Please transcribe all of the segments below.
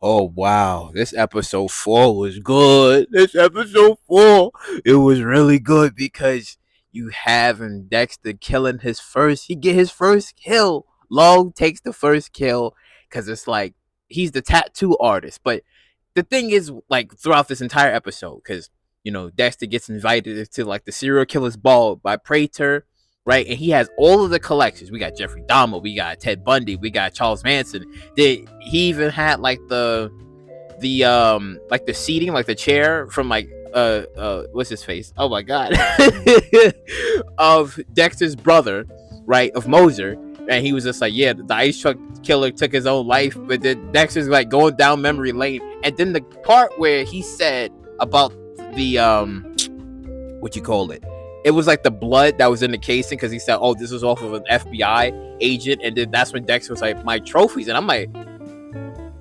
Oh wow, this episode 4 was good. This episode 4, it was really good because you have him Dexter killing he get his first kill. Long takes the first kill because it's like he's the tattoo artist. But the thing is, like throughout this entire episode, because Dexter gets invited to like the serial killer's ball by Prater, right? And he has all of the collections. We got Jeffrey Dahmer, we got Ted Bundy, we got Charles Manson. He even had like the seating, like the chair from like what's his face? Oh my god, of Dexter's brother, right? Of Moser, and he was just like, yeah, the ice truck killer took his own life, but then Dexter's like going down memory lane, and then the part where he said about the what you call it. It was like the blood that was in the casing because he said, "Oh, this was off of an FBI agent," and then that's when Dexter was like, "My trophies," and I'm like,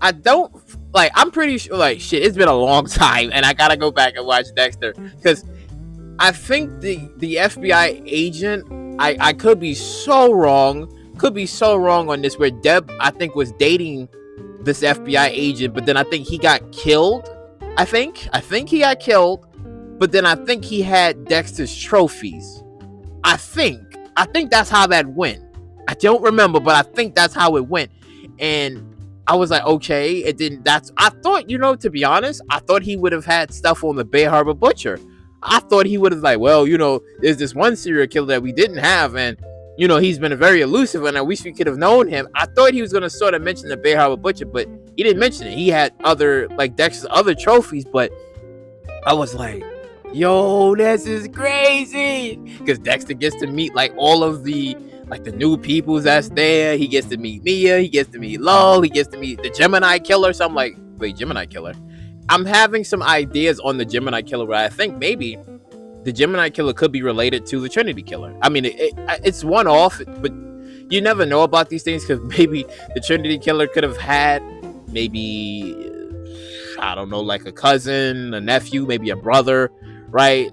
I don't like. I'm pretty sure, like, shit. It's been a long time, and I gotta go back and watch Dexter because I think the FBI agent. I could be so wrong. Could be so wrong on this. Where Deb, I think, was dating this FBI agent, but then I think he got killed. I think he got killed, but then I think he had Dexter's trophies. I think. I think that's how that went. I don't remember, but I think that's how it went. And I was like, okay, it didn't. I thought, to be honest, I thought he would have had stuff on the Bay Harbor Butcher. I thought he would have like, well, there's this one serial killer that we didn't have, and he's been very elusive, and I wish we could have known him. I thought he was gonna sort of mention the Bay Harbor Butcher, but he didn't mention it. He had other like Dexter's other trophies, but I was like, yo, this is crazy because Dexter gets to meet like all of the new peoples that's there. He gets to meet Mia, he gets to meet Lowell, he gets to meet the Gemini killer. So I'm like, wait, Gemini killer? I'm having some ideas on the Gemini killer where I think maybe the Gemini killer could be related to the Trinity killer. I mean, it's one off, but you never know about these things because maybe the Trinity killer could have had maybe, I don't know, like a cousin, a nephew, maybe a brother, right?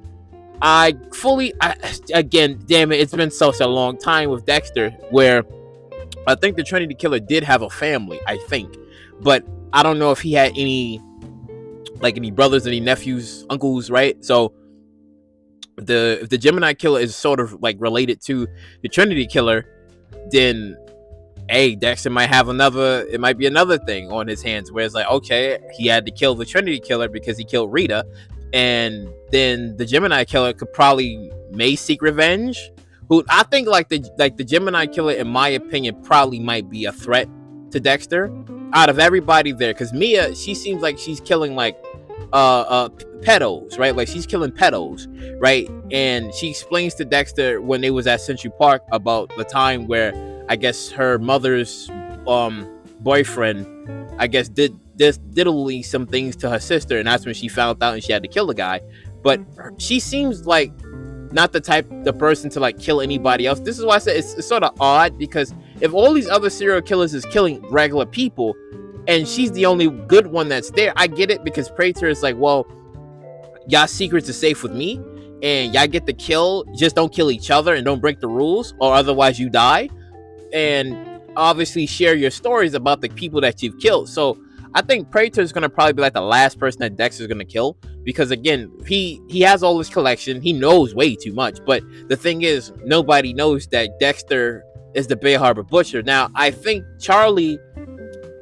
Again, damn it, it's been such a long time with Dexter where I think the Trinity killer did have a family, I think, but I don't know if he had any brothers, any nephews, uncles, right? So if the Gemini killer is sort of like related to the Trinity killer, then hey, Dexter might have it might be another thing on his hands where it's like, okay, he had to kill the Trinity killer because he killed Rita, and then the Gemini killer could probably may seek revenge. Who I think like the Gemini killer, in my opinion, probably might be a threat to Dexter out of everybody there, because Mia, she seems like she's killing like pedos, right? Like she's killing pedos, right? And she explains to Dexter when they was at Century Park about the time where I guess her mother's boyfriend, I guess, did diddly some things to her sister, and that's when she found out and she had to kill the guy. But she seems like not the person to like kill anybody else. This is why I said it's sort of odd, because if all these other serial killers is killing regular people and she's the only good one that's there, I get it, because Prater is like, well, y'all secrets are safe with me and y'all get to kill, just don't kill each other and don't break the rules or otherwise you die, and obviously share your stories about the people that you've killed. So I think Prater is going to probably be like the last person that Dexter's going to kill, because again, he has all this collection, he knows way too much, but the thing is, nobody knows that Dexter is the Bay Harbor Butcher. Now I think Charlie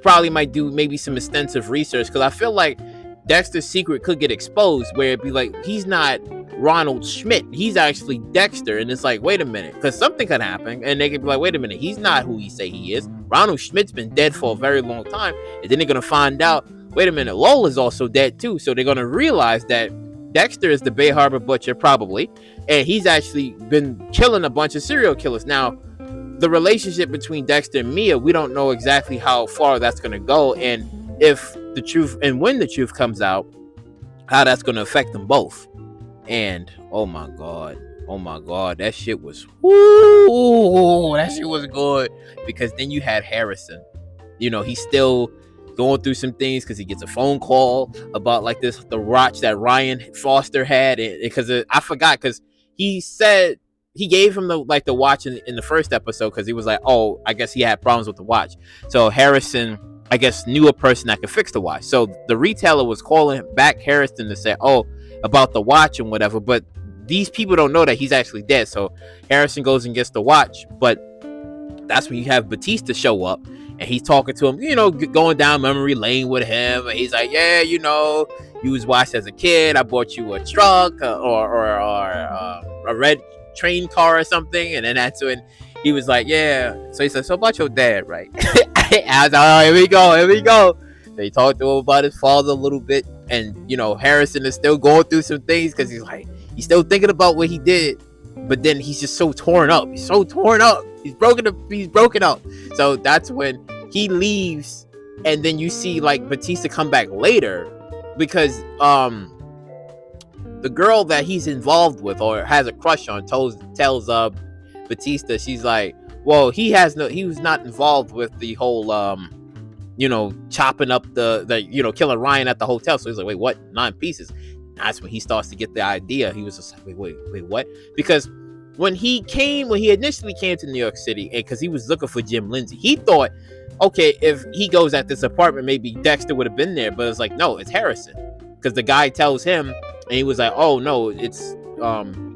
probably might do maybe some extensive research, because I feel like Dexter's secret could get exposed where it'd be like, he's not Ronald Schmidt, he's actually Dexter, and it's like, wait a minute, because something could happen and they could be like, wait a minute, he's not who he say he is. Ronald Schmidt's been dead for a very long time, and then they're gonna find out, wait a minute, Lola's also dead too. So they're gonna realize that Dexter is the Bay Harbor Butcher probably, and he's actually been killing a bunch of serial killers. Now the relationship between Dexter and Mia, we don't know exactly how far that's gonna go, and if the truth, and when the truth comes out, how that's gonna affect them both. And oh my god, that shit was good, because then you had Harrison. He's still going through some things because he gets a phone call about like the watch that Ryan Foster had, because I forgot, because he said he gave him the watch in the first episode, because he was like, oh, I guess he had problems with the watch. So Harrison I guess, knew a person that could fix the watch. So the retailer was calling back Harrison to say, oh, about the watch and whatever. But these people don't know that he's actually dead. So Harrison goes and gets the watch. But that's when you have Batista show up, and he's talking to him, going down memory lane with him. And he's like, yeah, you was watched as a kid. I bought you a truck or a red train car or something. And then that's when he was like, yeah. So he said, so about your dad, right? I was like, oh, here we go. They talked to him about his father a little bit. And, Harrison is still going through some things because he's still thinking about what he did. But then he's just so torn up. He's so torn up. He's broken up. So that's when he leaves. And then you see like Batista come back later because the girl that he's involved with or has a crush on tells Batista, she's like, well, he was not involved with the whole chopping up the killing Ryan at the hotel. So he's like, wait, what? 9 pieces. That's when he starts to get the idea. He was just like, wait, what? Because when he initially came to New York City, and because he was looking for Jim Lindsay, he thought, okay, if he goes at this apartment, maybe Dexter would have been there. But it's like, no, it's Harrison, because the guy tells him, and he was like, oh no, it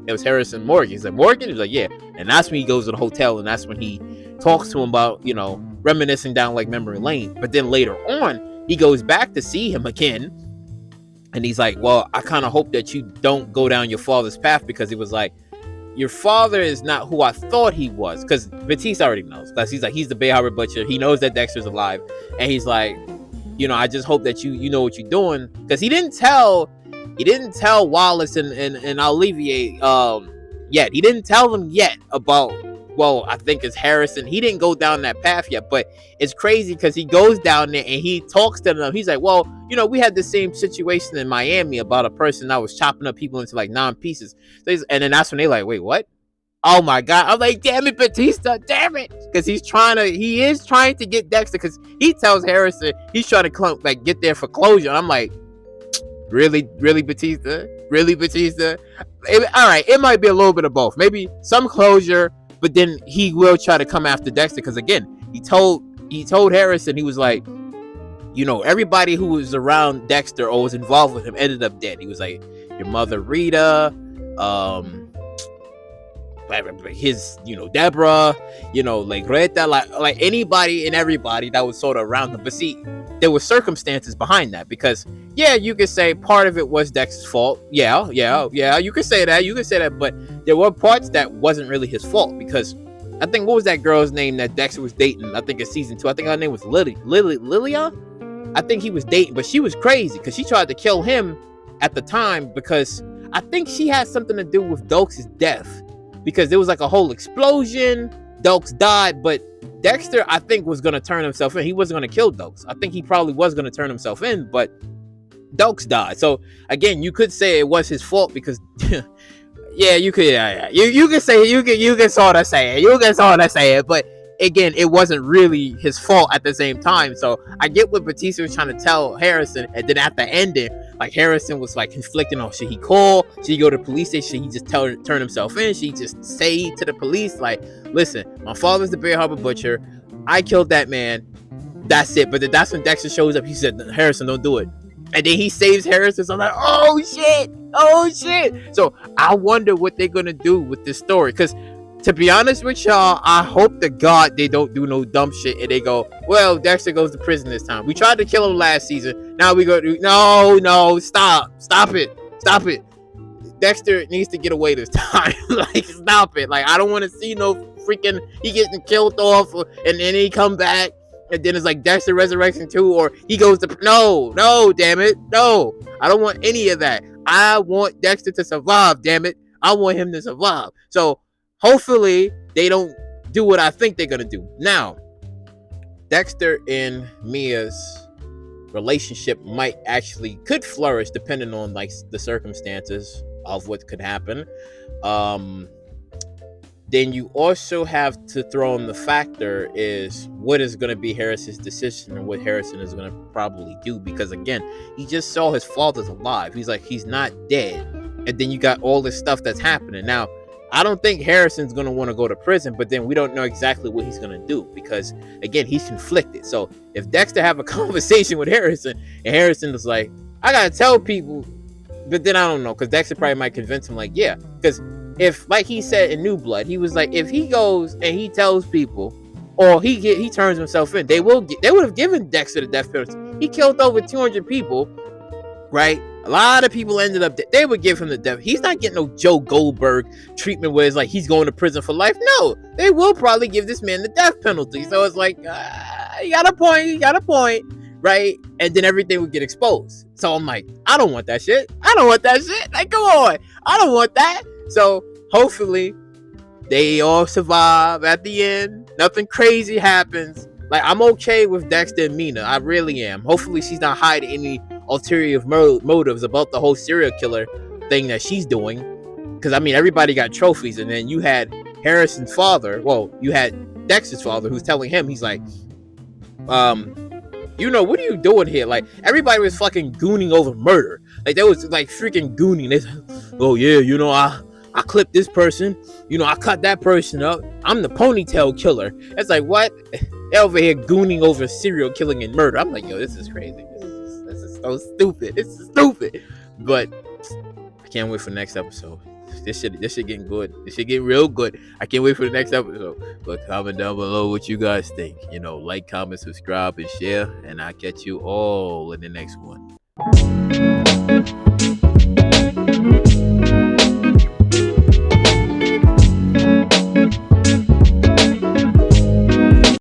was Harrison Morgan. He's like, Morgan? He's like, yeah. And that's when he goes to the hotel, and that's when he talks to him about reminiscing down like memory lane. But then later on, he goes back to see him again. And he's like, well, I kind of hope that you don't go down your father's path, because he was like, your father is not who I thought he was. Because Batista already knows. Because he's like, he's the Bay Harbor Butcher. He knows that Dexter's alive. And he's like, I just hope that you know what you're doing. Because he didn't tell Wallace and Olivier yet. He didn't tell them yet about, well, I think it's Harrison. He didn't go down that path yet, but it's crazy because he goes down there and he talks to them. He's like, well, we had the same situation in Miami about a person that was chopping up people into like 9 pieces. So and then that's when they like, wait, what? Oh my God. I'm like, damn it, Batista, damn it. Because he is trying to get Dexter, because he tells Harrison he's trying to get there for closure. And I'm like, really, Batista? Really, Batista? All right, it might be a little bit of both. Maybe some closure, but then he will try to come after Dexter, because again, he told Harrison, he was like, everybody who was around Dexter or was involved with him ended up dead. He was like, your mother Rita, his, Deborah, like Greta, like anybody and everybody that was sort of around him. But see, there were circumstances behind that, because yeah, you could say part of it was Dexter's fault. Yeah, you could say that, but there were parts that wasn't really his fault, because I think, what was that girl's name that Dexter was dating? I think in season 2, I think her name was Lilia. I think he was dating, but she was crazy because she tried to kill him at the time, because I think she had something to do with Dokes' death, because there was like a whole explosion. Dokes died, but Dexter, I think, was going to turn himself in. He wasn't going to kill Dokes. I think he probably was going to turn himself in, but Dokes died. So again, you could say it was his fault, because yeah, you could you can sort of say it, but again, it wasn't really his fault at the same time. So I get what Batista was trying to tell Harrison, and then at the ending, like, Harrison was like conflicting on, should he call? Should he go to the police station? Should he just turn himself in? Should he just say to the police, like, listen, my father's the Bear Harbor Butcher. I killed that man. That's it. But that's when Dexter shows up. He said, Harrison, don't do it. And then he saves Harrison. So I'm like, oh shit. So I wonder what they're gonna do with this story, because to be honest with y'all, I hope to God they don't do no dumb shit and they go, well, Dexter goes to prison this time. We tried to kill him last season. Now we go to, no, stop it. Dexter needs to get away this time. Like, stop it. Like, I don't want to see no freaking, he getting killed off and then he come back and then it's like Dexter Resurrection 2, or he goes to, no, damn it. No, I don't want any of that. I want Dexter to survive, damn it. I want him to survive. So hopefully they don't do what I think they're going to do. Now, Dexter and Mia's relationship could flourish depending on like the circumstances of what could happen. Then you also have to throw in the factor is what is going to be Harrison's decision and what Harrison is going to probably do, because again, he just saw his father's alive. He's like, he's not dead. And then you got all this stuff that's happening. Now, I don't think Harrison's gonna want to go to prison, but then we don't know exactly what he's gonna do because again, he's conflicted. So if Dexter have a conversation with Harrison and Harrison is like, I gotta tell people, but then I don't know, because Dexter probably might convince him like, yeah, because if, like he said in New Blood, he was like, if he goes and he tells people, or he turns himself in, they would have given Dexter the death penalty. He killed over 200 people, right? A lot of people ended up, they would give him the death. He's not getting no Joe Goldberg treatment where it's like he's going to prison for life. No, they will probably give this man the death penalty. So it's like, you got a point, right? And then everything would get exposed. So I'm like, I don't want that shit. Like, come on. I don't want that. So hopefully they all survive at the end. Nothing crazy happens. Like, I'm okay with Dexter and Mina. I really am. Hopefully she's not hiding any ulterior motives about the whole serial killer thing that she's doing. Because, I mean, everybody got trophies. And then you had Harrison's father. Well, you had Dexter's father who's telling him, he's like, you know, what are you doing here? Like, everybody was fucking gooning over murder. Like, there was, like, freaking gooning. They said, oh, yeah, you know, I clipped this person. You know, I cut that person up. I'm the ponytail killer. It's like, what? They're over here gooning over serial killing and murder. I'm like, yo, this is crazy. This is so stupid. This is stupid. But I can't wait for the next episode. This shit getting good. This shit getting real good. I can't wait for the next episode. But comment down below what you guys think. You know, like, comment, subscribe, and share. And I'll catch you all in the next one.